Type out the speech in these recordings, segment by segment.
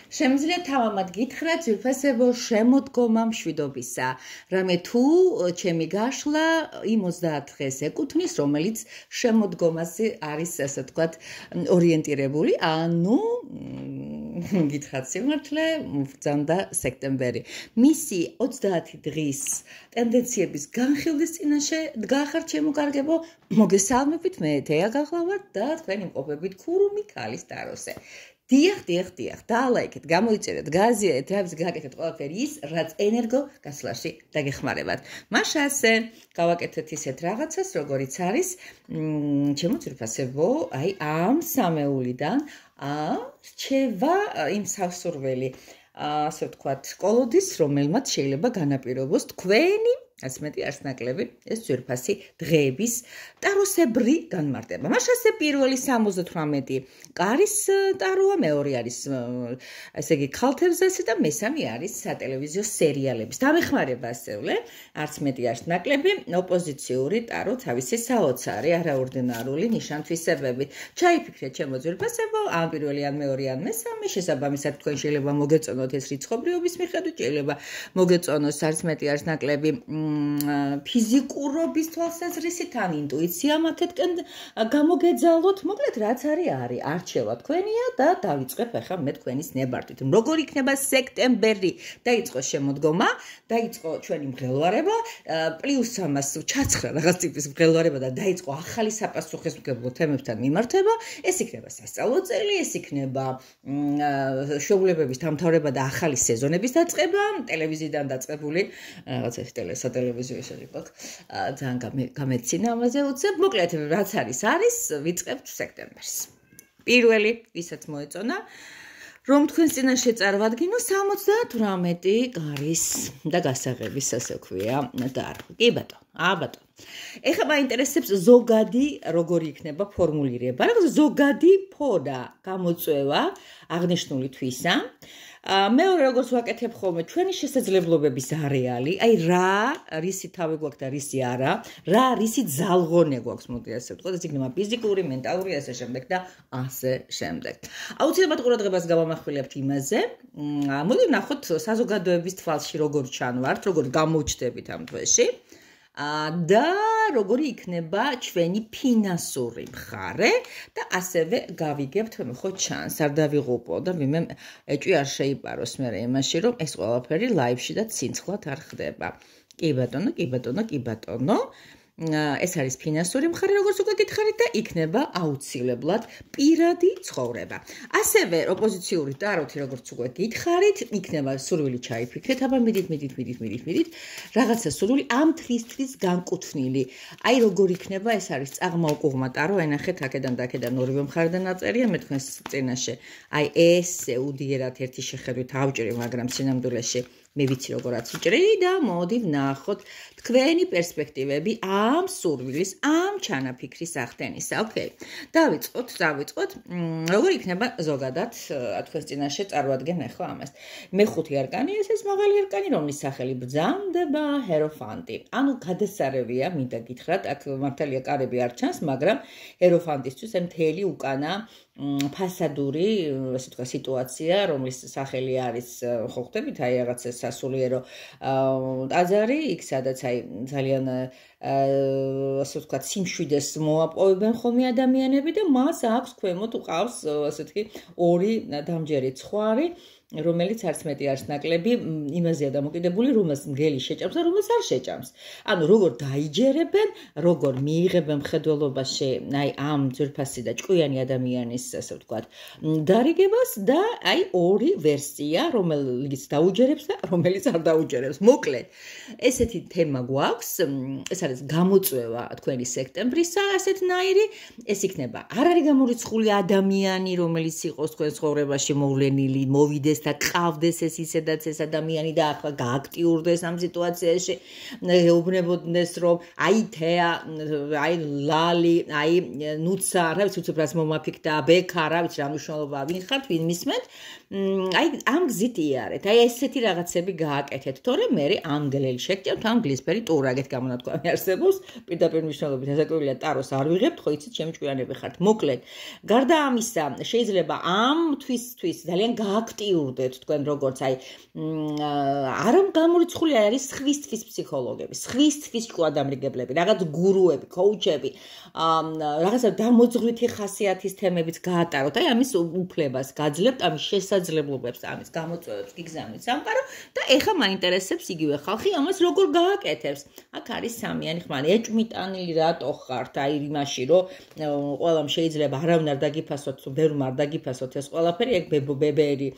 შემიძლია თავამად გითხრათ ძვირფასებო შემოდგომა მშვიდობისა. რამე თუ ჩემი გაშლა იმ 30 დღეს ეკუთვნის, რომელიც შემოდგომაზე არის, ასე ვთქვათ, ორიენტირებული, ანუ გითხრათ სიმართლე, ბრძანდა სექტემბერი. მისი 30 დღის ტენდენციების განხილვის წინაშე დგახარ ჩემო კარგებო, მოგესალმებით, მე თეა გახლავართ და თქვენ იმყოფებით ქურუმი ქალის ტაროზე. დიახ, დაალაიქეთ, გამოიწერეთ, გააზიარეთ, რამის გააკეთეთ ყველაფერი ის, რაც ენერგო გასვლაში დაგეხმარებათ. მაშასე გავაკეთეთ ისეთ რაღაცას, როგორიც არის, ჩემო ძვირფასებო, აი ამ სამეულიდან რჩება იმ სასურველი, ასე ვთქვათ, კოლოდის, რომელმაც შეიძლება განაპირობოს თქვენი ასე მეტი არც ნაკლები ეს ძვირფასი დღეების ტაროსებრი განმარტება. მაშასე პირველი 78 კარის ტაროა, მეორე არის ესე იგი ქალთევზასი და მესამე არის სატელევიზიო სერიალების. დამეხმარება ასეულე, არც მეტი არც ნაკლები, ოპოზიციური ტარო თავისი საოცარი, არაორდინარული ნიშან-თვისებებით. ჩაიფიქრეთ ჩემო ძვირფასებო, ან პირველი, ან მეორე, ან მესამე, შესაბამისად თქვენ შეიძლება მოგეწონოთ ეს რიცხობრიობის მიხედვით, შეიძლება მოგეწონოს არც მეტი არც ნაკლები ფიზიკურობის თვალსაზრისით ან ინტუიცია მათეთკენ გამოგეძალოთ, მოკლედ რაც არის, არჩევა თქვენია და დავიწყებ ახლა მე თქვენის ნებართვით. როგორ იქნება სექტემბერი? დაიწყო შემოდგომა, დაიწყო ჩვენი მღელვარება, პლუს ამას ჩაცხრა რაღაც ტიპის მღელვარება და დაიწყო ახალი საპასუხისმგებლო თემებთან მიმართება. ეს იქნება სასწავლო წელი, ეს იქნება შეულებების დამთავრება და ახალი სეზონების დაწყება, ტელევიზიიდან დაწყებული რაღაცა სატელევიზიო შეგვიყვართ. ძალიან გამეცინა ამაზე უცებ. მოკლედ, რაც არის, ვიწყებთ სექტემბერს. პირველი, ვისაც მოეწონა, რომ თქვენს წინაშე წარვადგინო 78 კარის და გასაღების, ასე ვქვია, ტარო. კი ბატონო, ეხლა მაინტერესებს ზოგადი როგორი იქნება ფორმულირება, რაღაც ზოგადი ფორა გამოწვევა აღნიშნული თვისა. მეორე როგორც ვაკეთებ ხოლმე ჩვენი შესაძლებლობების არეალი, აი რა რისი თავი გვაქვს და რისი არა, რა რისი ძალღონე გვაქვს, მოდი ასე ვთქვათ, ეს იქნება ფიზიკური, მენტალური, ასე შემდეგ და ასე შემდეგ. აუცილებლად ყურადღებას გავამახვილებთ იმაზე, მოდი ვნახოთ საზოგადოების თვალში როგორ ჩანვართ, როგორ გამოჩნდებით ამ თვეში. და როგორი იქნება ჩვენი ფინანსური მხარე და ასევე გავიგებთ, ხო ჩანს, არ დავიღუპო და ვინმე ეჭვი არ შეიპაროს მე იმაში, რომ ეს ყველაფერი ლაივში და ცინცხლად არ ხდება. კი ბატონო. ეს არის ფინანსური მხარე, როგორც უკვე გითხარით და იქნება აუცილებლად პირადი ცხოვრება. ასევე ოპოზიციური ტაროთი, როგორც უკვე გითხარით, იქნება სურვილი ჩაიფიქრეთ, აბა მიდით, რაღაცა სურვილი ამ თვის განკუთვნილი. აი როგორ იქნება, ეს არის წაღმა-უკუღმა ტარო, ენახეთ აქედან და აქედან ორივე მხრიდან დაწერია, მე თქვენს წინაშე. აი ესე უდიერად ერთი შეხედვით ავჭრი, მაგრამ სინამდვილეში მე ვიცი როგორაც ვჭრი და მოდი ვნახოთ თქვენი პერსპექტივები ამ სურვილის, ამ ჩანაფიქრის ახდენისა. ოკეი. დავიწყოთ. როგორ იქნება ზოგადად თქვენს წინაშე წარვადგენ ახლა ამას. მეხუთი არკანი ეს მაღალი არკანი, რომლის სახელი ბრძანდება ჰეროფანტი. ანუ გადასარევია, მინდა გითხრათ, აქ მართალია კარები არ ჩანს, მაგრამ ჰეროფანტისთვის მთელი უკანა ფასადური, ასე ვთქვათ, სიტუაცია, რომლის სახელი არის, ხო ხვდებით, აი რაღაც სასულიერო ტაძარი, იქ სადაც აი ძალიან ასე ვთქვათ, სიმშვიდეს მოაპოვებენ ხოლმე ადამიანები და მას აქვს ქვემოთ უყავს ასეთი ორი დამჯერი ცხვარი, რომელიც არც მეტი არც ნაკლები იმაზეა დამოკიდებული, რომელს მგელი შეჭამს და რომელს არ შეჭამს. ანუ როგორ დაიჯერებენ, როგორ მიიღებენ მხედველობაში აი ამ ძვირფასი და ჭკვიანი ადამიანის, ასე ვთქვათ, დარიგებას და აი ორი ვერსია, რომელიც დაუჯერებს და რომელიც არ დაუჯერებს. მოკლედ, ესეთი თემა გვაქვს, ეს არის გამოწვევა თქვენი სექტემბრისა, ასეთნაირი, ეს იქნება არ არის გამორიცხული ადამიანი, რომელიც იყოს თქვენ ცხოვრებაში მოვლენილი, მოვიდეს და ყავდეს ეს ისედაც ეს ადამიანი და ახლა გააქტიურდეს ამ სიტუაციაში, ეუბნებოდნენ რომ აი თეა, აი ლალი, აი ნუცა, რა ვიცი უცებ რას მომაფიქდა, ბექა, რა ვიცი რა მნიშვნელობა, ვინ ხართ, ვინ მისმენთ, აი ამ გზით იარეთ, აი ესეთი რაღაცები გააკეთეთ, თორემ მე ანგლელი შეგჭამთ, ანგლისფერი ტურაგეთ გამონათქვამი არ არსებობს, პირდაპირ მნიშვნელობით ასაკურვილია ტაროს არ ვიღებთ, ხო იცით, ჩემი ჭკვიანები ხართ. მოკლედ, გარდა ამისა, შეიძლება ამ თვისთვის ძალიან გააქტიურდეთ თქვენ როგორც აი არ გამორიცხული არის სხვისთვის ფსიქოლოგები, სხვისთვის ჭკუადამრიგებლები, რაღაც გურუები, კოუჩები, რაღაცა დამოძღვრითი ხასიათის თემებიც გაატაროთ. აი ამის უფლებას გაძლევთ, ამის შესაძლებლობებს, ამის გამოწვევებს გიგზავნით სამყარო და ეხლა მაინტერესებს იგივე ხალხი ამას როგორ გააკეთებს. აქ არის სამიანი ხმარი, ეჭვმიტანილი რატო ხართ აი იმაში, რომ ყველამ შეიძლება არავინ არ დაგიფასოთ, ბევრმა არ დაგიფასოთ ეს ყველაფერი, ეგ ბებერი,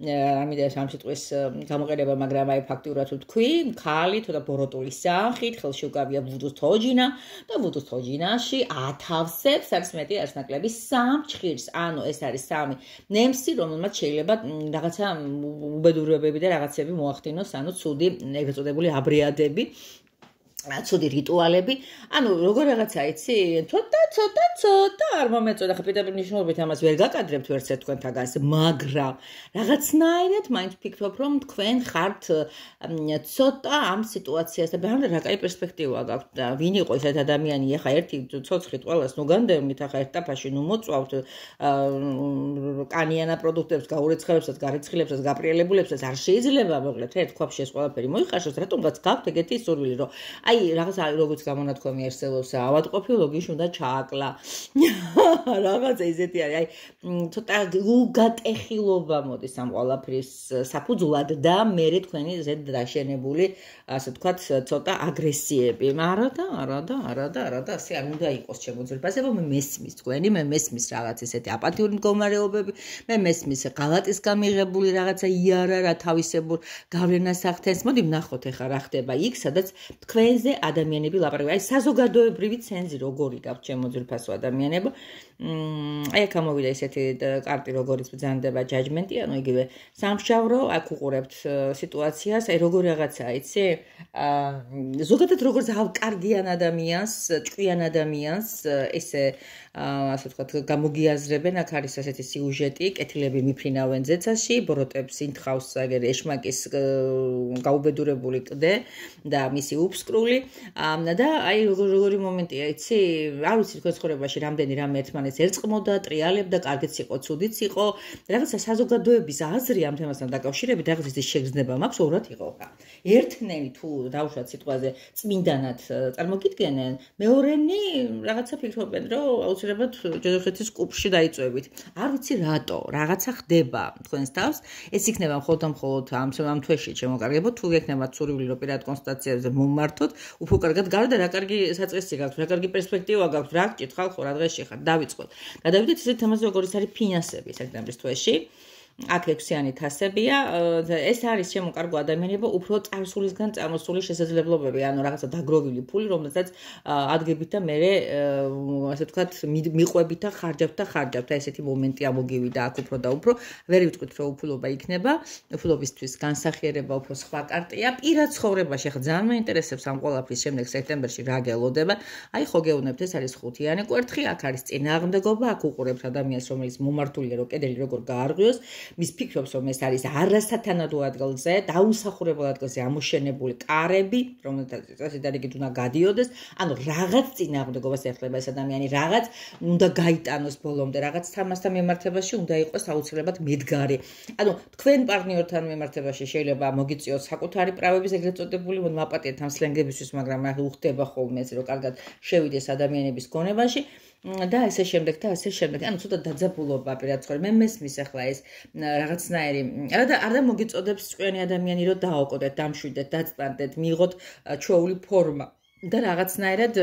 ამიტომ ამ სიტყვის გამოყენება, მაგრამ აი ფაქტიურად ვთქვი, ქალი თუ და ბოროტული სახით, ხელში უკავია ვუდუს თოჯინა და ვუდუს თოჯინაში ათავსებს არის მეტი არის ნაკლები 3 ჭხირს, ანუ ეს არის 3 ნემსი, რომელმაც შეიძლება რაღაცა უბედურებები და რაღაცები მოახდინოს, ანუ ცუდი ეგრეთ წოდებული აბრიადები, ცუდი რიტუალები, ანუ როგორ რაღაცა იცი, ცოტა არ მომეწონა, ხა პირდაპირ მნიშვნელობით ამას ვერ გაკადრებთ ვერც ერთ თქვენთაგანს, მაგრამ რაღაცნაირად მაინც ვფიქრობ, რომ თქვენ ხართ ცოტა ამ სიტუაციას და ბანდა რა კაი პერსპექტივა გაქვთ და ვინ იყო ეს ადამიანი, ეხა ერთი ცოცხლით ყველას ნუ განდევნით, ახლა ერთ ტაფაში ნუ მოწვავთ კანიანა პროდუქტებს, გაურეცხებებსაც, გარეცხილებსაც, გაპრიალებულებსაც არ შეიძლება მოგლეთ ერთ ქვაბში ეს ყველაფერი მოიხარშოს, რატომღაც გაქვთ ეგეთი სურვილი, რომ აი რაღაცა როგორც გამონათქვამი არსებობს, ავადმყოფილობის უნდა ჩააკლა. რაღაცა ისეთი არის, აი ცოტა უგატეხილობა მოდის ამ ყველაფრის საფუძვლად და მერე თქვენი ზედ დაშენებული, ასე ვთქვათ, ცოტა აგრესიები. არა და ასე არ უნდა იყოს ჩემო ძვირფასებო, მე მესმის თქვენი, მე მესმის რაღაც ესეთი აპათიური მდგომარეობები, მე მესმის ღალატის გამიღებული რაღაცა იარა რა თავისებურ გავლენას ახდენს. მოდი ვნახოთ ეხლა რა ხდება იქ, სადაც თქვენზე ადამიანები ლაპარაკობენ. აი საზოგადოებრივი ცენზი როგორი გაქვთ ჩემო ძვირფასო ადამიანებო. აი აქ ამოვიდა ესეთი კარტი როგორიც ბრძანდება ჯაჯმენტი, ანუ იგივე სამშაბრო, აქ უყურებთ სიტუაციას, აი როგორ რაღაცა, იცი? ზოგადად როგორც კარგიან ადამიანს, ჭკვიან ადამიანს, ესე ასე ვთქვათ, გამოგიაზრებენ, აქ არის ასეთი სიუჟეტი, კეთილები მიფრინავენ ზეცაში, ბოროტებს ინთხავს აგერ ეშმაკის გაუბედურებული კლდე და მისი უფსკრული და აი როგორი მომენტია, იცი? არ ვიცი თქვენ ცხოვრებაში რამდენი რამე ერთმანეთს ერწყმოდა, ტრიალებდა, კარგიც იყო, ცუდიც იყო, რაღაცა საზოგადოების აზრი ამ თემასთან დაკავშირებით, რაღაც ის შეგრძნება მაქვს, ორად იყო ხა. ერთნენი თუ დავუშვათ სიტყვაზე წმინდანად წარმოგიდგენენ, მეორენი რაღაცა ფიქრობენ, რომ აუცილებლად ჯოჯოხეთის კუბში დაიწვევით. არ ვიცი რატო, რაღაცა ხდება თქვენს თავს, ეს იქნება მხოლოდ ამ თვეში შემოკარგებო, თუ გექნებათ სურვილი, რომ პირად კონსტატაციებზე მომმართოთ, უფრო კარგად გარდა რა კარგი საწესი გაქვთ, რა კარგი პერსპექტივა გაქვთ, რა გჭირთ ხალხო, რა დღეში ხართ, დავიწყოთ. გადავიდეთ ისეთ თემაზე, როგორიც არის ფინანსები სექტემბრის თვეში. აქ 6-იანი თასებია, ეს არის ჩემო კარგო ადამიანებო, უფრო წარსულისგან წამოსული შესაძლებლობები, ანუ რაღაცა დაგროვილი ფული, რომელსაც ადგებით და მერე ასე ვთქვათ, მიყვებით და ხარჯავთ, ესეთი მომენტი ამოგივიდა აქ უფრო და უფრო. ვერ ვიტყვით, რომ უფლობა იქნება, უფლობისთვის განსახიერება უფრო სხვა კარტია. პირად ცხოვრებაში ახლა ძალიან მეინტერესებს ამ ყველაფრის შემდეგ სექტემბერში რა გელოდება. აი ხო გეუბნებთ, ეს არის 5-იანი კვერთხი, აქ არის წინააღმდეგობა, აქ უყურებთ ადამიანს, რომელიც მომართულია, რომ კედელი როგორ გაარღვიოს. მის ფიქრობს, რომ ეს არის არასათანადო ადგილზე, დაუსახურებელ ადგილზე ამოშენებული კარები, რომელთაც წესით და რიგით უნდა გადიოდეს, ანუ რაღაც წინააღმდეგობას ეხლება ეს ადამიანი, რაღაც უნდა გაიტანოს ბოლომდე, რაღაც თამასთან მიმართებაში უნდა იყოს აუცილებლად მედგარი. ანუ თქვენ პარტნიორთან მიმართებაში შეიძლება მოგიწიოს საკუთარი правების ეგრეთ წოდებული, მაპატიეთ ამ სლენგებისთვის, მაგრამ ახლა უხდება ხოლმე ეს, რომ კარგად შევიდეს ადამიანების გონებაში. და ესე შემდეგ და ასე შემდეგ. ანუ ცოტა დაძაბულობა პირად ცხოვრება. მე მესმის ახლა ეს რაღაცნაირი. არ და მოგიწოდებს ჭკვიანი ადამიანი, რომ დააოკოდეთ, დამშვიდეთ, დაწტანდეთ, მიიღოთ ჩვეული ფორმა და რაღაცნაირად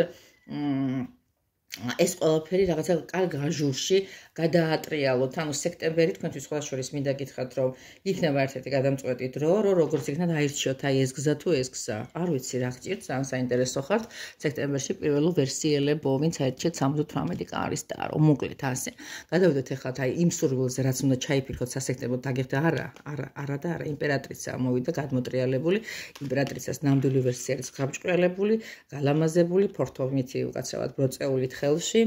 ეს ყველაფერი რაღაცა კარგ აჟურში გადაატრიალოთ. ანუ სექტემბერი თქვენთვის სხვა შორის მინდა გითხრათ, რომ იქნება ერთ-ერთი გადამწყვეტი დრო, რომ როგორც იქნება აირჩიოთ აი ეს გზა თუ ეს გზა. არ ვიცი რა გჭირთ, ძალიან საინტერესო ხართ. სექტემბერში პირველ ვერსიელებო, ვინც აირჩიეთ 78 კარის დაარო. მოკლედ ასე. გადავიდეთ ახლა აი იმ სურვილზე, რაც უნდა ჩაიფიქროთ სასექტემბრო დაგიხდა. არა და არა, იმპერატრიცა მოვიდა გადმოტრიალებული, იმპერატრიცას ნამდვილი ვერსია არის გამჭყრელებული, გალამაზებული, ფორთოვით უკაცრავად ბროწეულით ხელში.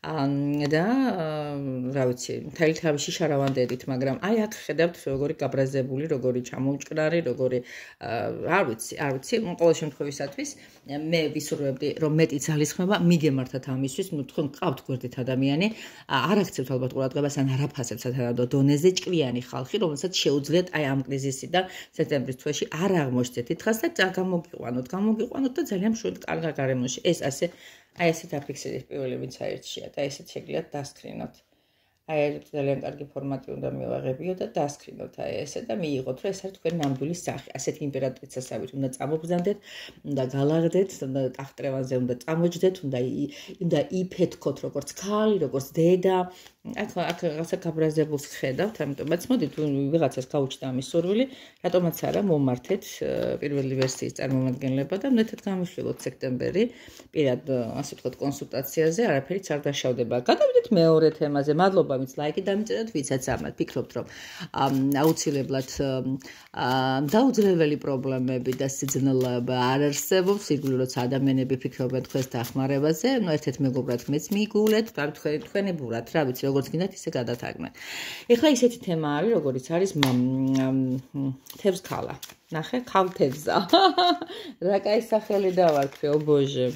და რა ვიცი, მთელი თავისი შარავანდედით, მაგრამ აი აქ ხედავთ როგორი გაბრაზებული, როგორი ჩამომჭკნარი, როგორი არ ვიცი, ყოველ შემთხვევისათვის მე ვისურვებდი, რომ მეტი ძალისხმევა მიგემართათ ამისთვის, თქვენ გყავთ გვერდით ადამიანი, არ აქცევთ ალბათ ყურადღებას ან არ აფასებთ სათანადო დონეზე ჭკვიანი ხალხი, რომელსაც შეუძლიათ აი ამ კრიზისიდან სექტემბრის თვეში არ აღმოჩნდეთ ითხას და გამოგიყვანოთ და ძალიან მშვიდ კარგ გარემოში. ეს ასე აი ესეთ აფიქსირეთ პირველი ვინც აირჩიათ, აი ესეთ შეგიძლიათ დასკრინოთ. აი ძალიან კარგი ფორმატი უნდა მივაღებიო და დასკრინოთ აი ესე და მიიღოთ, რომ ეს არის თქვენი ნამდვილი სახე. ასეთი იმპერატრიცასავით უნდა წამობრძანდეთ, უნდა გალაღდეთ, უნდა ტახტრევანზე უნდა წამოჯდეთ, უნდა იფეთქოთ როგორც ქალი, როგორც დედა. აქ რაღაცა გაბრაზებულს ხედავთ, ამიტომაც მოდით ვიღაცას გაუჩნდა ამის სურვილი, რატომაც არა მომართეთ პირველი ვერსიის წარმომადგენლება და ნეთად გამიხილოთ სექტემბერი პირად ასე ვთქვათ კონსულტაციაზე, არაფერიც არ დაშავდება. გადავიდეთ მეორე თემაზე. მადლობა ვინც ლაიკი დამიწერეთ, ვისაც ამათ ფიქრობთ, რომ აუცილებლად დაუძლეველი პრობლემები და სიძნელეობა არ არსებობს, იგივე როცა ადამიანები ფიქრობენ თქვენს დახმარებაზე, ერთ-ერთ მეგობრად მეც მიიგულეთ, თქვენი ბურად, რა ვიცი, როგორც გინდათ ისე გადათაგმეთ. ეხლა ისეთი თემა არის, როგორიც არის თევზ ქალა. ნახე, ქალთევზა. რა კაი სახელი დავარქვი, ო ბოჟე.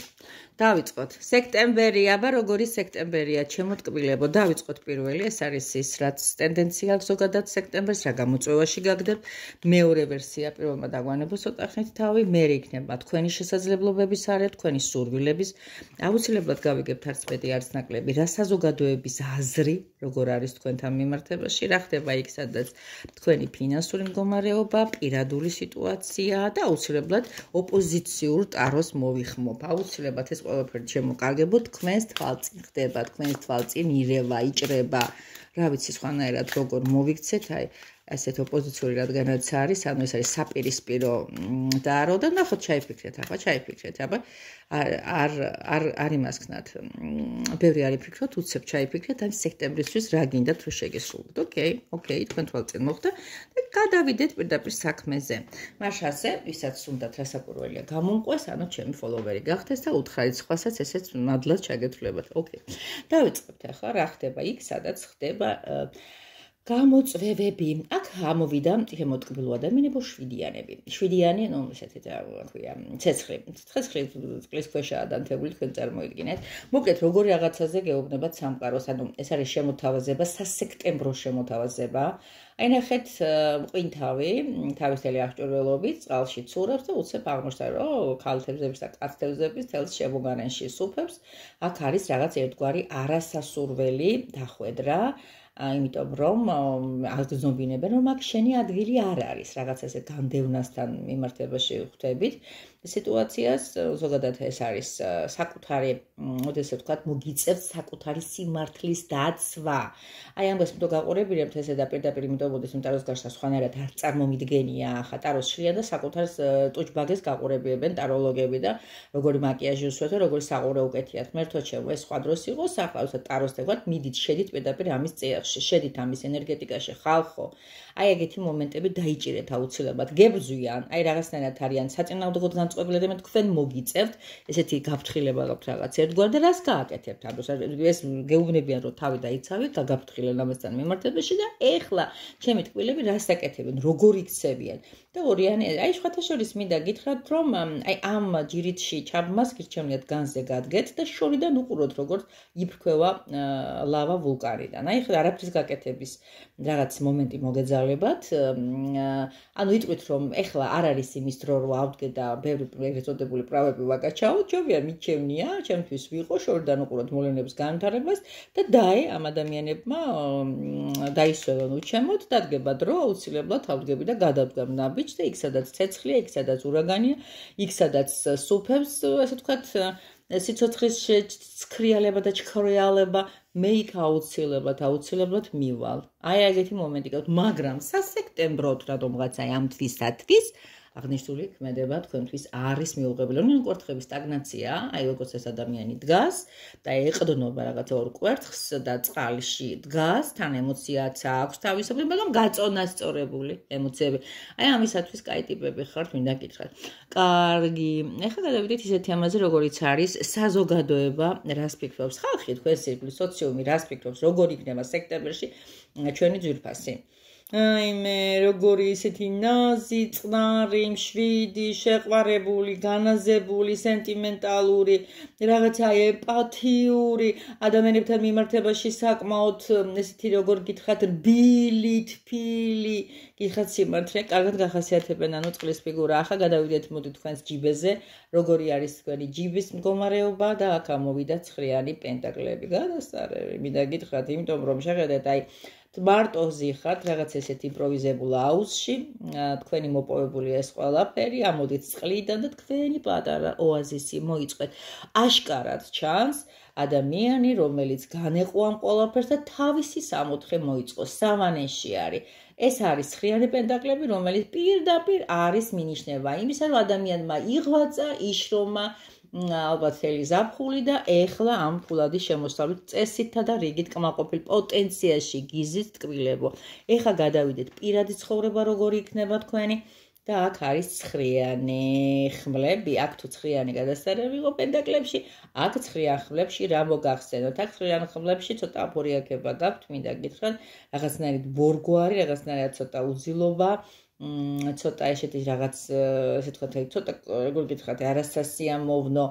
დავიწყოთ. სექტემბერი, აბა როგორი სექტემბერია, ჩემო ტკბილებო, დავიწყოთ პირველი, ეს არის ის, რაც ტენდენცია აქვს ზოგადად სექტემბერს, რა გამოწვევაში გაგდებთ. მეორე ვერსია პირველმა დაგვანებოს ცოტა ხნით თავი, მე იქნება თქვენი შესაძლებლობების არეა, თქვენი სურვილების. აუცილებლად გავიგებთ არც მეტი, არც ნაკლები, რა საზოგადოების აზრი, როგორ არის თქვენთან მიმართებაში, რა ხდება იქ, სადაც თქვენი ფინანსური მდგომარეობა, პირადული სიტუაცია და აუცილებლად ოპოზიციურ ტაროს მოვიხმობ. აუცილებლად ეს ყველაფერი შემოკარგებო, თქვენს თვალწინ ხდება, თქვენს თვალწინ ირევა, იჭრება, რა ვიცი სხვანაირად როგორ მოვიქცეთ, აი ასეთ ოპოზიციური რადგანაც არის, ანუ ეს არის საპირისპირო დაარო და ნახოთ ჩაიფიქრეთ, აბა არ იმასქნათ. ბევრი არ იფიქროთ, უცებ ჩაიფიქრეთ, ან სექტემბრისთვის რა გინდათ რომ შეგესრულოთ. ოკეი, თქვენ თვალწინ მოხდა და გადავიდეთ პირდაპირ საქმეზე. მაშასე, ვისაც უნდათ რასაკვირველია გამომყვეს, ანუ ჩემი ფოლოვერი გახდეს და უთხრათ სხვასაც ესეც მადლად ჩაგეთვლებათ. ოკეი. დავიწყებთ ახლა რა ხდება იქ, სადაც ხდება გამოწვევები. აქ ამოვიდა შემოტკბილო ადამიანებო შვიდიანი, ну, ესეთი რა ქვია, ცეცხლი წყლის ქვეშაა დანთებული, თქვენ წარმოიდგინეთ. მოკლედ, როგორი რაღაცაზე გეუბნებათ სამყაროს, ანუ ეს არის შემოთავაზება, სასექტემბრო შემოთავაზება. აი ნახეთ, მყინთავი, თავისელი აღჭურვილობით, წყალში ცურავს და უცებ აღმოჩნდა, რომ ქალთევზების და კაცთევზების თელს შემოგარენში სუფებს. აქ არის რაღაც ერთგვარი არასასურველი დახვედრა. იმიტომ რომ აგზნობინებენ რომ აქ შენი ადგილი არ არის რაღაც ესე განდევნასთან მიმართებაში ხვდებით სიტუაციას ზოგადად ეს არის საკუთარი ოდესე ვთქვათ მოგიწევს საკუთარი სიმართლის დაცვა აი ამას მე გაყურებინებთ ესე და პირდაპირ იმიტომ მოდის ტაროს გარშა სხვანაირად არ წარმომიდგენია ხა ტაროს შლიან და საკუთარ ტუჩბაგეს გაყურებიებენ ტაროლოგები და როგორი მაკიაჟი უსვეთო როგორი საყურე უკეთიათ მერთო ჩემო ეს სხვა დროს იყო საყავსა ტაროს თქვათ მიდით შედით პირდაპირ ამის წეახში შედით ამის ენერგეტიკაში ხალხო აი ეგეთი მომენტები დაიჭირეთ აუცილებლად გებრძვიან აი რაღაცნაირად არიან საწინააღმდეგოდ განწყობილები მე თქვენ მოგიწევთ ესეთი გაფრთხილება გაქვთ რაღაც ერთგვარ და რას გააკეთებთ ეს გეუბნებიან რომ თავი დაიცავით და გაფრთხილენ ამასთან მიმართებაში და ეხლა ჩემი ტკბილები რას აკეთებენ როგორ იქცევიან და ორიანი აი შეხათაშორის მინდა გითხრათ რომ აი ამ ჯირითში ჩაბმას გირჩევნიათ განზე გადგეთ და შორიდან უყუროთ როგორც იფრქვევა ლავა ვულკანიდან აი ხა არაფრის გაკეთების რაღაც მომენტი მოგეძალებათ ანუ იტყვით რომ ეხლა არ არის იმის დრო რომ ავდგე და ბევრი ეგრეთ წოდებული правები ვაკაჩაო ჯობია მიჩევნია ჩემთვის ვიყო შორიდან უყუროთ მოვლენების განვითარებას და დაე ამ ადამიანებმა დაისვევენ უჩემოთ დადგება დრო აუცილებლად ავდგები და გადავდგამ ნაბიჯს და იქ სადაც ცეცხლია იქ სადაც ურაგანია იქ სადაც სუფევს ასე ვთქვათ სიცოცხლის ცქრიალება და ჩქრიალება მე იქ აუცილებლად მივალ. აი ეგეთი მომენტი გაქვთ, მაგრამ სასექტემბროდ რადგანაც აი ამ თვისათვის აღნიშნული ქმედება თქვენთვის არის მიუღებელი. რომ კვერთხების სტაგნაცია, აი როგორც ეს ადამიანი დგას და ეყდნობა რაღაცა ორ კვერთხს და წყალში დგას, თან ემოციაც აქვს თავისუფლად, მაგრამ გაწონასწორებული ემოციები. აი ამისათვის კაი ტიპები ხართ, მინდა გითხრათ. კარგი, ეხლა გადავიდეთ ისეთი ამაზე, როგორიც არის საზოგადოება, რას ფიქრობს ხალხი, თქვენს ირგვლივ სოციუმი რას ფიქრობს, როგორ იქნება სექტემბერში ჩვენი ძვირფასი. აი მე როგორი ისეთი ნაზი, წყნარი, მშვიდი, შეყვარებული, განაზებული, სენტიმენტალური, რაღაცა ემპათიური, ადამიანებთან მიმართებაში საკმაოდ ესეთი როგორ გითხრათ, რბილი, თბილი, გითხრათ სიმართლე, კარგად გახასიათებენ, ანუ წყლის ფიგურა. ახლა გადავიდეთ მოდი თქვენს ჯიბეზე, როგორი არის თქვენი ჯიბის მდგომარეობა და აქ ამოვიდა ცხრიანი პენტაკლები. გადასტარები, მინდა გითხრათ, იმიტომ რომ შეხედეთ, აი მარტოზე ხართ რაღაც ესეთ იმპროვიზებულ აუზში, თქვენი მოპოვებულია ეს ყველაფერი, ამოდით წყლიდან და თქვენი პატარა ოაზისი მოიწყეთ. აშკარად ჩანს ადამიანი, რომელიც განეყო ამ ყველაფერს და თავისი სამოთხე მოიწყო, სავანეში არის. ეს არის ცხრიანი პენტაკლები, რომელიც პირდაპირ არის მინიშნება იმისა, რომ ადამიანმა იღვაწა, იშრომა, ალბათ მთელი ზაფხული და ეხლა ამ ფულადის შემოსავლით წესითა და რიგით კმაყოფილ პოტენციაში გიზით ტკბილებო. ეხლა გადავიდეთ პირადი ცხოვრება როგორი იქნება თქვენი და აქ არის ცხრიანი ხმლები, აქ თუ ცხრიანი გადასტარები იყო პენტაკლებში, აქ ცხრიან ხმლებში რა მოგახსენოთ? აქ ცხრიან ხმლებში ცოტა აფორიაქება გაქვთ, მინდა გითხრათ, რაღაცნაირად ბორგვარი, რაღაცნაირად ცოტა უძილობა, ცოტა ესეთი რაღაც ესე თქვა, ცოტა როგორ გითხრათ, არასასიამოვნო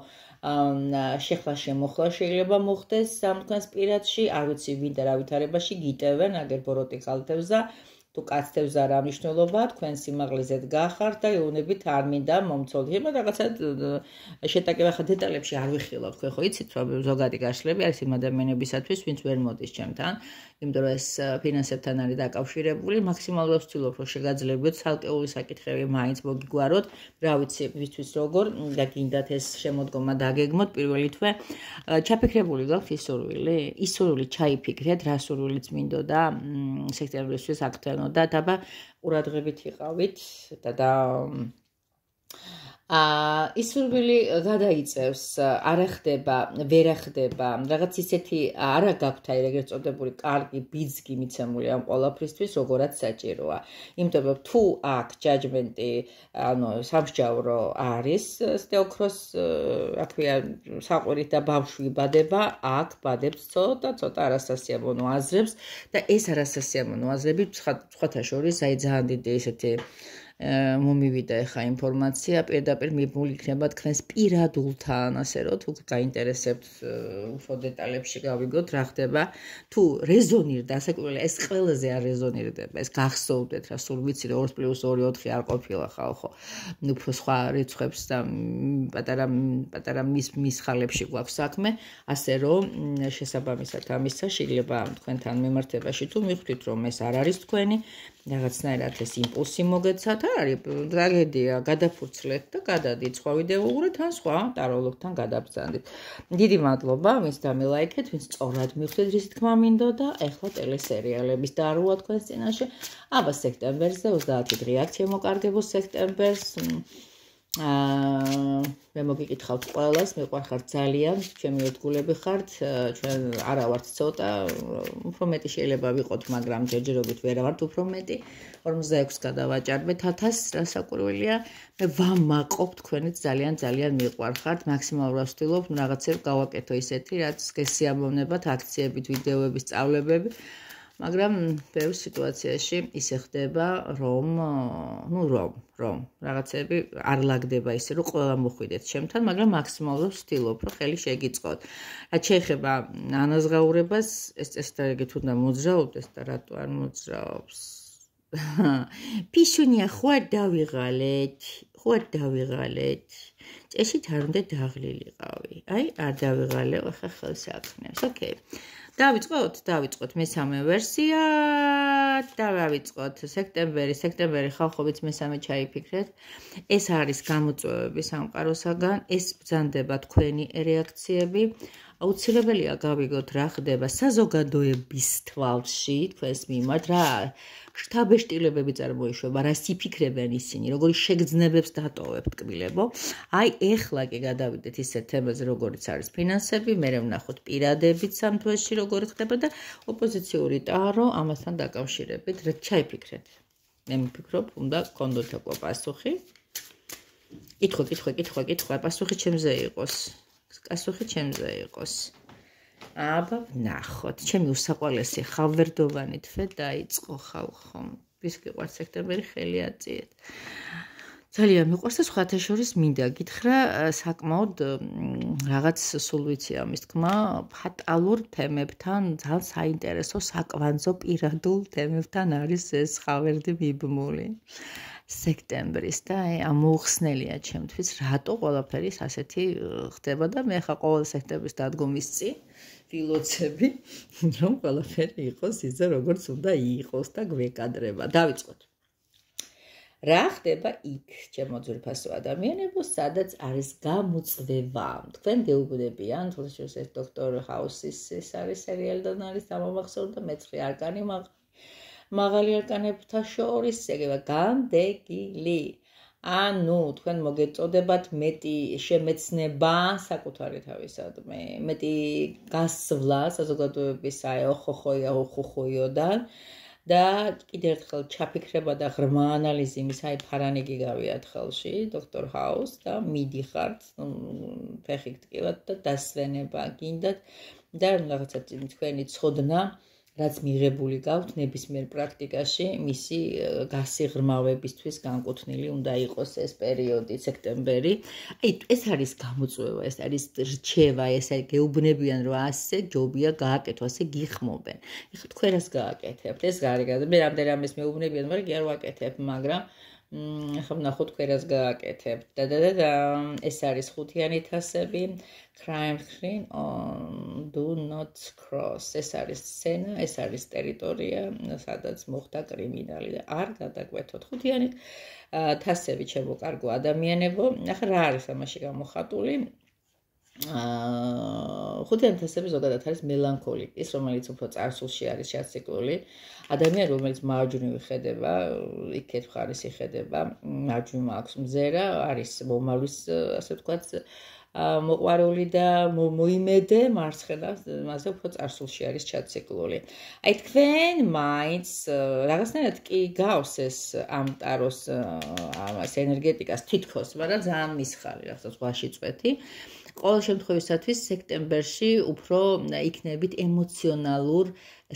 შეხლა შემოხლა შეიძლება მოხდეს ამ თქვენს პირადში, არ ვიცი ვინ და რა ვითარებაში გიტევენ, აგერ ბოროტი ხალთევზა, თუ კაცთევზა რა მნიშვნელობა, თქვენ სიმაღლეზეთ გახართ და ეუნებით არ მინდა მომცოლი. ება რაღაცა შეტაკება ხა დეტალებში არ ვიხილავ, თქვენ ხო იცით, რომ ზოგადი გაშლები არის იმ ადამიანებისათვის, ვინც ვერ მოდის ჩემთან, იმიტომ რომ ეს ფინანსებთან არის დაკავშირებული, მაქსიმალურად ვცდილობ, რომ შეგაძლებოთ ცალკეული საკითხები მაინც მოგიგვაროთ, რა ვიცი, ვისთვის როგორ და გინდათ ეს შემოდგომა დაგეგმოთ პირველი თვე. ჩაფიქრებული გაქვთ ის სურვილი? ის სურვილი ჩაიფიქრეთ, რა სურვილიც მინდოდა სექტემბრისთვის აქტენო და დაბა ყურადღებით იყავით და ის სურვილი გადაიწევს, არ ხდება, ვერ ხდება, რაღაც ისეთი არა გაქვთ აი ეგრეთ წოდებული კარგი ბიძგი მიცემული ამ ყველაფრისთვის, როგორაც საჭიროა. იმიტომ რომ თუ აქ ჯაჯმენტი, ანუ სამსჯავრო არის, ეს ოქროს, რა ქვია, საყვირით და ბავშვი იბადება, აქ ბადებს ცოტა არასასიამოვნო აზრებს და ეს არასასიამოვნო აზრები სხვათა შორის აი ძალიან დიდი ესეთი მომივიდა ეხა ინფორმაცია პირდაპირ მიბმული იქნება თქვენს პირადულთან, ასე რომ თუ გაინტერესებთ უფრო დეტალებში გავიგოთ რა ხდება, თუ რეზონირდა, ასაკურველი ეს ყველაზე არ რეზონირდება, ეს გახსოვდეთ რა, სულ ვიცი რომ 2+2 4 არ ყოფილა ხალხო. უფრო სხვა რიცხვებს და პატარა მის ხალებში გვაქვს საქმე, ასე რომ შესაბამისად ამისა შეიძლება თქვენთან მიმართებაში თუ მიხვდით რომ ეს არ არის თქვენი რაღაცნაირად ეს იმპულსი მოგეცათ, არ არის ტრაგედია, გადაფურცლეთ და გადადით სხვა ვიდეო უყურეთ ან სხვა ტაროლოგთან გადაბრძანდით. დიდი მადლობა, ვინც დამილაიქეთ, ვინც სწორად მიხვდეთ რის თქმა მინდოდა, ეხლა ტელესერიალების დაროა თქვენს წინაშე. აბა სექტემბერზე 30 დღე აქცია მოკარგებოს სექტემბერს. მე მოგიკითხავთ ყველას, მიყვარხართ ძალიან, ჩემი ერთგულები ხართ, ჩვენ არა ვართ ცოტა, უფრო მეტი შეიძლება ვიყოთ, მაგრამ ჯერჯერობით ვერ ვართ უფრო მეტი. 46 გადავაჭარბეთ 1000, რასაკვირველია, მე ვამაყობ თქვენით ძალიან მიყვარხართ, მაქსიმალურად ვცდილობ რაღაცებს გავაკეთო ისეთი, რაც გესიამოვნებათ, აქციებით, ვიდეოები, სწავლებები. მაგრამ ბევრ სიტუაციაში ისე ხდება, რომ რაღაცები არ ლაგდება ისე, რომ ყველა მოხვიდეთ ჩემთან, მაგრამ მაქსიმალურად ვცდილობ, რომ ხელი შეგიწყოთ. რაც შეეხება ანაზღაურებას, ეს წესდარიგით უნდა მოძრაობდეს და რატო არ მოძრაობს? პიშუნია ხო არ დავიღალეთ? წესით არ უნდა დაღლილიყავი. აი, არ დავიღალე, ახლა ხელს აკნევს. ოკეი. დავიწყოთ მესამე ვერსია. დავიწყოთ სექტემბერი ხალხობით მესამე ჩაიფიქრეთ. ეს არის გამოწვევები სამყაროსაგან, ეს ბრძანდება თქვენი რეაქციები. აუცილებელია გავიგოთ რა ხდება საზოგადოების თვალში თქვენს მიმართ, რა შთაბეჭდილებები წარმოიშვება, რას იფიქრებენ ისინი, როგორი შეგრძნებებს დატოვებთ კბილებო. აი ეხლა კი გადავიდეთ ისეთ თემაზე, როგორიც არის ფინანსები, მერე ვნახოთ პირადებით სამ თვეში როგორ ხდება და ოპოზიციური ტარო ამასთან დაკავშირებით რა ჩაიფიქრეთ. მე მიფიქრობ, უნდა გქონდოთ უკვე პასუხი. კითხვა, პასუხი ჩემზე იყოს. აბა ვნახოთ. ჩემი უსაყვარლესი ხავვერდოვანი თვე დაიწყო ხალხო. ვის გიყვართ სექტემბერი ხელი აწიეთ. ძალიან მიყვარს და სხვათა შორის მინდა გითხრა საკმაოდ რაღაც სულ ვიცი ამის თქმა ფატალურ თემებთან ძალიან საინტერესო საკვანძო პირადულ თემებთან არის ეს ხავერდი მიბმული სექტემბრის და ამოუხსნელია ჩემთვის რატო ყველაფერი ასეთი ხდება და მე ხა ყოველ სექტემბრის დადგომის წინ ვილოცები რომ ყველაფერი იყოს ისე როგორც უნდა იყოს და გვეკადრება დავიწყოთ რა ხდება იქ ჩემო ძვირფასო ადამიანებო სადაც არის გამოწვევა თქვენ გეუბნებიან თუნდაც ეს დოქტორ ჰაუსის ეს არის სერიალიდან არის დამამახსოვრდა და მეცხრე არკანი მაღალი არკანებთან შორის ეგება განდეგილი ანუ თქვენ მოგეწოდებათ მეტი შემეცნება საკუთარი თავისადმი მეტი გასვლა საზოგადოების ოხოხოიოდან და კიდევ ერთხელ ჩაფიქრება და ღრმა ანალიზი იმის აი ფარანიგი გავიათ ხელში დოქტორ ჰაუს და მიდიხართ ფეხით ტკივათ და დასვენება გინდათ და რაღაცა თქვენი ცოდნა რაც მიღებული გაქვთ ნებისმიერ პრაქტიკაში მისი გასიღრმავებისთვის განკუთვნილი უნდა იყოს ეს პერიოდი სექტემბერი აი ეს არის გამოწვევა ეს არის რჩევა ეს გეუბნებიან რომ ასე ჯობია გააკეთო ასე გიხმობენ ეხლა თქვენ რას გააკეთებთ ეს გარიგა მე რამდენი რამეს მეუბნებიან მაგრამ კი არ ვაკეთებ მაგრამ ახლა ვნახოთ თქვენ რას გააკეთებთ და ეს არის ხუთიანი თასები crime screen on do not cross ეს არის სცენა ეს არის ტერიტორია სადაც მოხდა კრიმინალი და არ გადაგვეთოთ ხუთიანი თასები ჩემო კარგო ადამიანებო ახლა რა არის ამაში გამოხატული ხუთიანი თასები ზოგადად არის მელანქოლიკის რომელიც უფრო წარსულში არის ჩაციკლული ადამიანი რომელიც მარჯვნივ ხედება იქეთ მხარეს იხედება მარჯვნივ აქვს მზერა არის მომავლის ასე ვთქვათ მოყვარული და მოიმედე მარცხენას მასე უფრო წარსულში არის ჩაციკლული აი თქვენ მაინც რაღაცნაირად კი გავს ეს ამ ტაროს ამას ენერგეტიკას თითქოს მაგრამ ძალიან მისხარი რაღაცა ზღვაში წვეთი ყოველ შემთხვევისათვის სექტემბერში უფრო იქნებით ემოციონალურ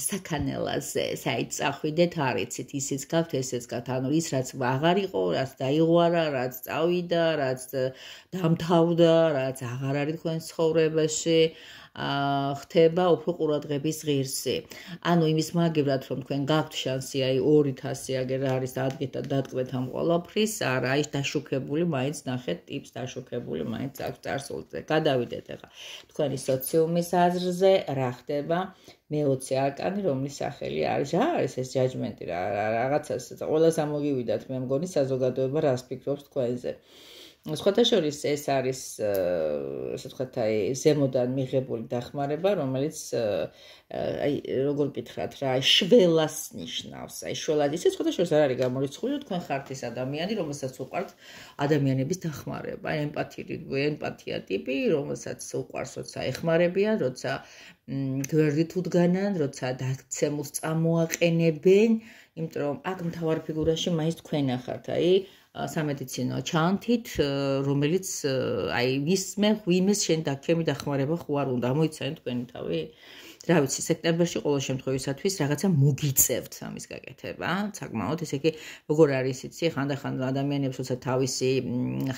საქანელაზე, საით წახვიდეთ არიცით, ისიც გაქვთ, ესეც გაქვთ, ანუ ის რაც აღარ იყო, რაც დაიღვარა, რაც წავიდა, რაც დამთავრდა, რაც აღარ არის თქვენ ცხოვრებაში, ხდება უფრო ყურადღების ღირსი. ანუ იმის მაგივრად რომ თქვენ გაქვთ შანსი, აი 200 აგერ არის დადგმეთ ამ ყველაფრის, არა, ის დაშუქებული, მაინც ნახეთ ტიპს დაშუქებული, მაინც აქვს წარსულზე. გადავიდეთ ახლა თქვენი სოციუმის აზრზე, რა ხდება? მე-20 არკანი, რომლის სახელი არის, რა არის ეს ჯაჯმენტი, რაღაცას ყველას ამოგივიდათ, მე მგონი საზოგადოება რას ფიქრობს თქვენზე. სხვათა შორის ეს არის ასე ვთქვათ აი ზემოდან მიღებული დახმარება რომელიც აი როგორ გითხრათ რა შველას ნიშნავს აი შველად ისე სხვათა შორის არ არის გამორიცხული თქვენ ხართ ის ადამიანი რომელსაც უყვართ ადამიანების დახმარება ემპათია ტიპი რომელსაც უყვარს როცა ეხმარებიან როცა გვერდით უდგანან როცა დაცემულს წამოაყენებენ იმიტომ რომ აქ მთავარ ფიგურაში მაინც თქვენ ახართ აი სამედიცინო ჩანთით რომელიც აი ვიმეს შენ და ჩემი დახმარება ხო არ უნდა მოიცანეთ თქვენი თავი რა ვიცი სექტემბერში ყოველ შემთხვევისათვის რაღაცა მოგიწევთ ამის გაკეთება საკმაოდ ესე იგი როგორ არის იცი ხანდახან ადამიანებს როცა თავისი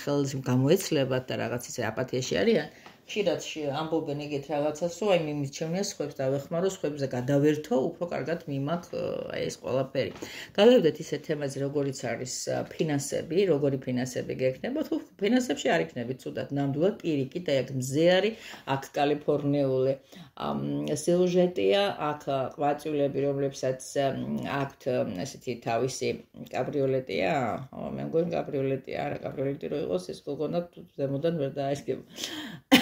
ხელს გამოეცლებათ და რაღაც ისე აპათიაში არიან ხშირად ამბობენ ეგეთ რაღაცას რომ აი მიმიჩნია სხვებს დავეხმარო სხვებზე გადავერთო უფრო კარგად მიმაქ აი ეს ყველაფერი გავევდეთ ისეთ თემაზე როგორიც არის ფინანსები როგორი ფინანსები გექნება თუ ფინანსებში არ იქნებით ცუდად ნამდვილად პირიქით აი აქ მზე არის აქ კალიფორნიული სიუჟეტია აქ ყვაწვილები რომლებსაც აქვთ ესეთი თავისი კაბრიოლეტია მე მგონი კაბრიოლეტია არა კაბრიოლეტი რო იყოს ეს გოგონა ზემოდან ვერ დაესკება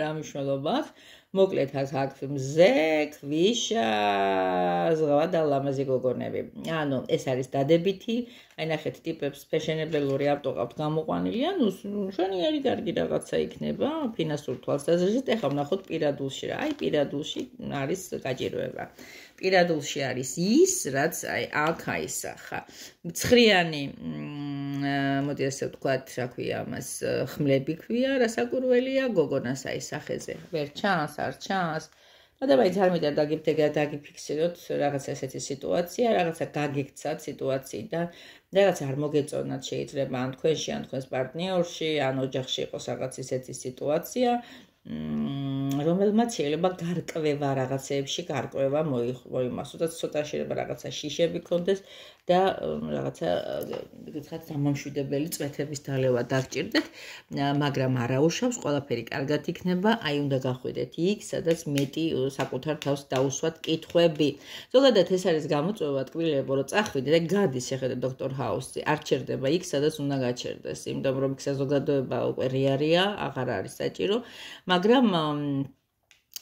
რა მნიშვნელობა აქვს? მოკლედ აქვს მზე, ქვიშა, ზღვა და ლამაზი გოგონები. ანუ ეს არის დადებითი, აი ნახეთ ტიპებს ფეშენებელური ავტო ყავთ გამოყვანილი, ანუ შენიერი კარგი რაღაცა იქნება ფინანსურ თვალსაზრისით. ეხლა ვნახოთ პირადულში რა. აი პირადულში არის გაჭირვება. პირადულში არის ის, რაც აი აქ აისახა. მცხრიანი მოდი ასე ვთქვათ, რა ქვია ამას, ხმლები ქვია, რასაკურველია, გოგონას აი სახეზე. ვერ ჩანს, არ ჩანს. გადავაიც არ მინდა დაგიფიქსიროთ რაღაცა ესეთი სიტუაცია, რაღაცა გაგექცათ სიტუაციიდან, რაღაც არ მოგეწონათ შეიძლება ან თქვენში, ან თქვენს პარტნიორში, ან ოჯახში იყოს რაღაც ესეთი სიტუაცია, რომელმაც შეიძლება გარკვევა რაღაცეებში, გარკვევა მოიმასოთ, ცოტა შეიძლება რაღაცა შიშები ქონდეს და რაღაცა გითხრათ დამამშვიდებელი წვეთების დალევა დაგჭირდეთ, მაგრამ არაუშავს, ყველაფერი კარგად იქნება, აი უნდა გახვიდეთ იქ, სადაც მეტი საკუთარ თავს დაუსვათ კითხვები. ზოგადად ეს არის გამოწვევა ტკბილებო, რომ წახვიდეთ და გადის შეხედეთ დოქტორ ჰაუსი, არ ჩერდება იქ, სადაც უნდა გაჩერდეს, იმიტომ რომ იქ საზოგადოება უკვე რეალია, აღარ არის საჭირო, მაგრამ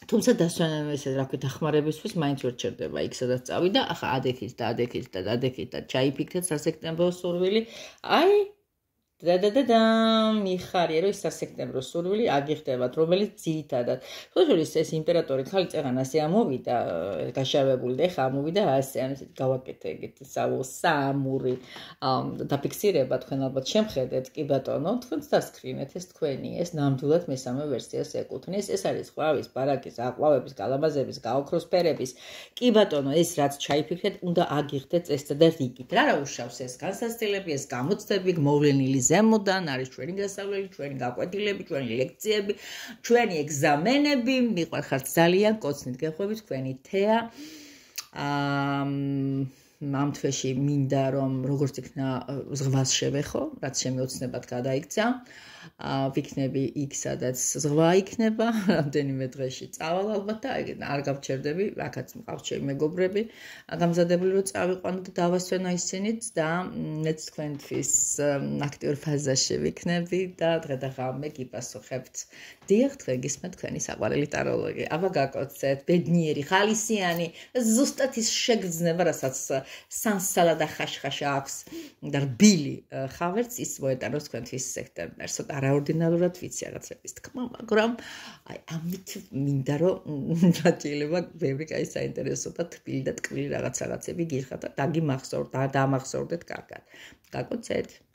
თუმცა დასვენებისა რა ქვია დახმარებისთვის მაინც ვერ ჩერდება იქ სადაც წავიდა, ახლა ადექით და ჩაიფიქრეთ სასექტემბრო სურვილი. აი და მიხარია რომ ის სასექტემბრო სურვილი აგიხდებათ, რომელიც ძირითადად ხოშურის ეს იმპერატორი ხალი წეღანასე ამოვიდა, გაშავებული და ეხა ამოვიდა ასე, ანუ ისეთ გავაკეთე ეგეთ საამური დაფიქსირება თქვენ ალბათ შემხედეთ, კი ბატონო, თქვენც დასკრინეთ ეს თქვენი, ეს ნამდვილად მესამე ვერსიას ეკუთვნის, ეს არის ყვავის, ბარაკის, აყვავების, გალამაზების, გაოქროს ფერების. კი ბატონო, ეს რაც ჩაიფიქრეთ, უნდა აგიხდეთ წესსა და რიგით. რა უშავს ეს განსაცდელები, ეს გამოცდები, მოვლენილი ზემოდან არის ჩვენი გასავლელი, ჩვენი გაკვეთილები, ჩვენი ლექციები, ჩვენი ეგზამენები, მიყვარხართ ძალიან, კოცნით გეხვევით თქვენი თეა. ამ თვეში მინდა რომ როგორც იქნა ზღვას შევეხო, რაც ჩემი ოცნებად გადაიქცა. ვიქნები იქ, სადაც ზღვა იქნება, რამდენიმე დღეში წავალ ალბათ და არ გავჩერდები, აქაც მყავთ ჩემი მეგობრები, გამზადებული რომ წავიყვანო და დავასვენო ისინიც და მეც თქვენთვის აქტიურ ფაზაში ვიქნები და დღე და ღამე გიპასუხებთ. დიახ, თქვენ გისმენთ თქვენი საყვარელი ტაროლოგი. აბა გაკოცეთ, ბედნიერი, ხალისიანი, ზუსტად ის შეგრძნება, რასაც სანსალა და ხაშხაშა აქვს და რბილი ხავერც ის მოეტანოს თქვენთვის სექტემბერს. არაორდინარულად ვიცი რაღაცების თქმა, მაგრამ აი ამით მინდა რომ შეიძლება ბევრი კაი საინტერესო და თბილი და ტკბილი რაღაცები გიხართ და დაგიმახსოვრდეთ კარგად. გაკოცეთ.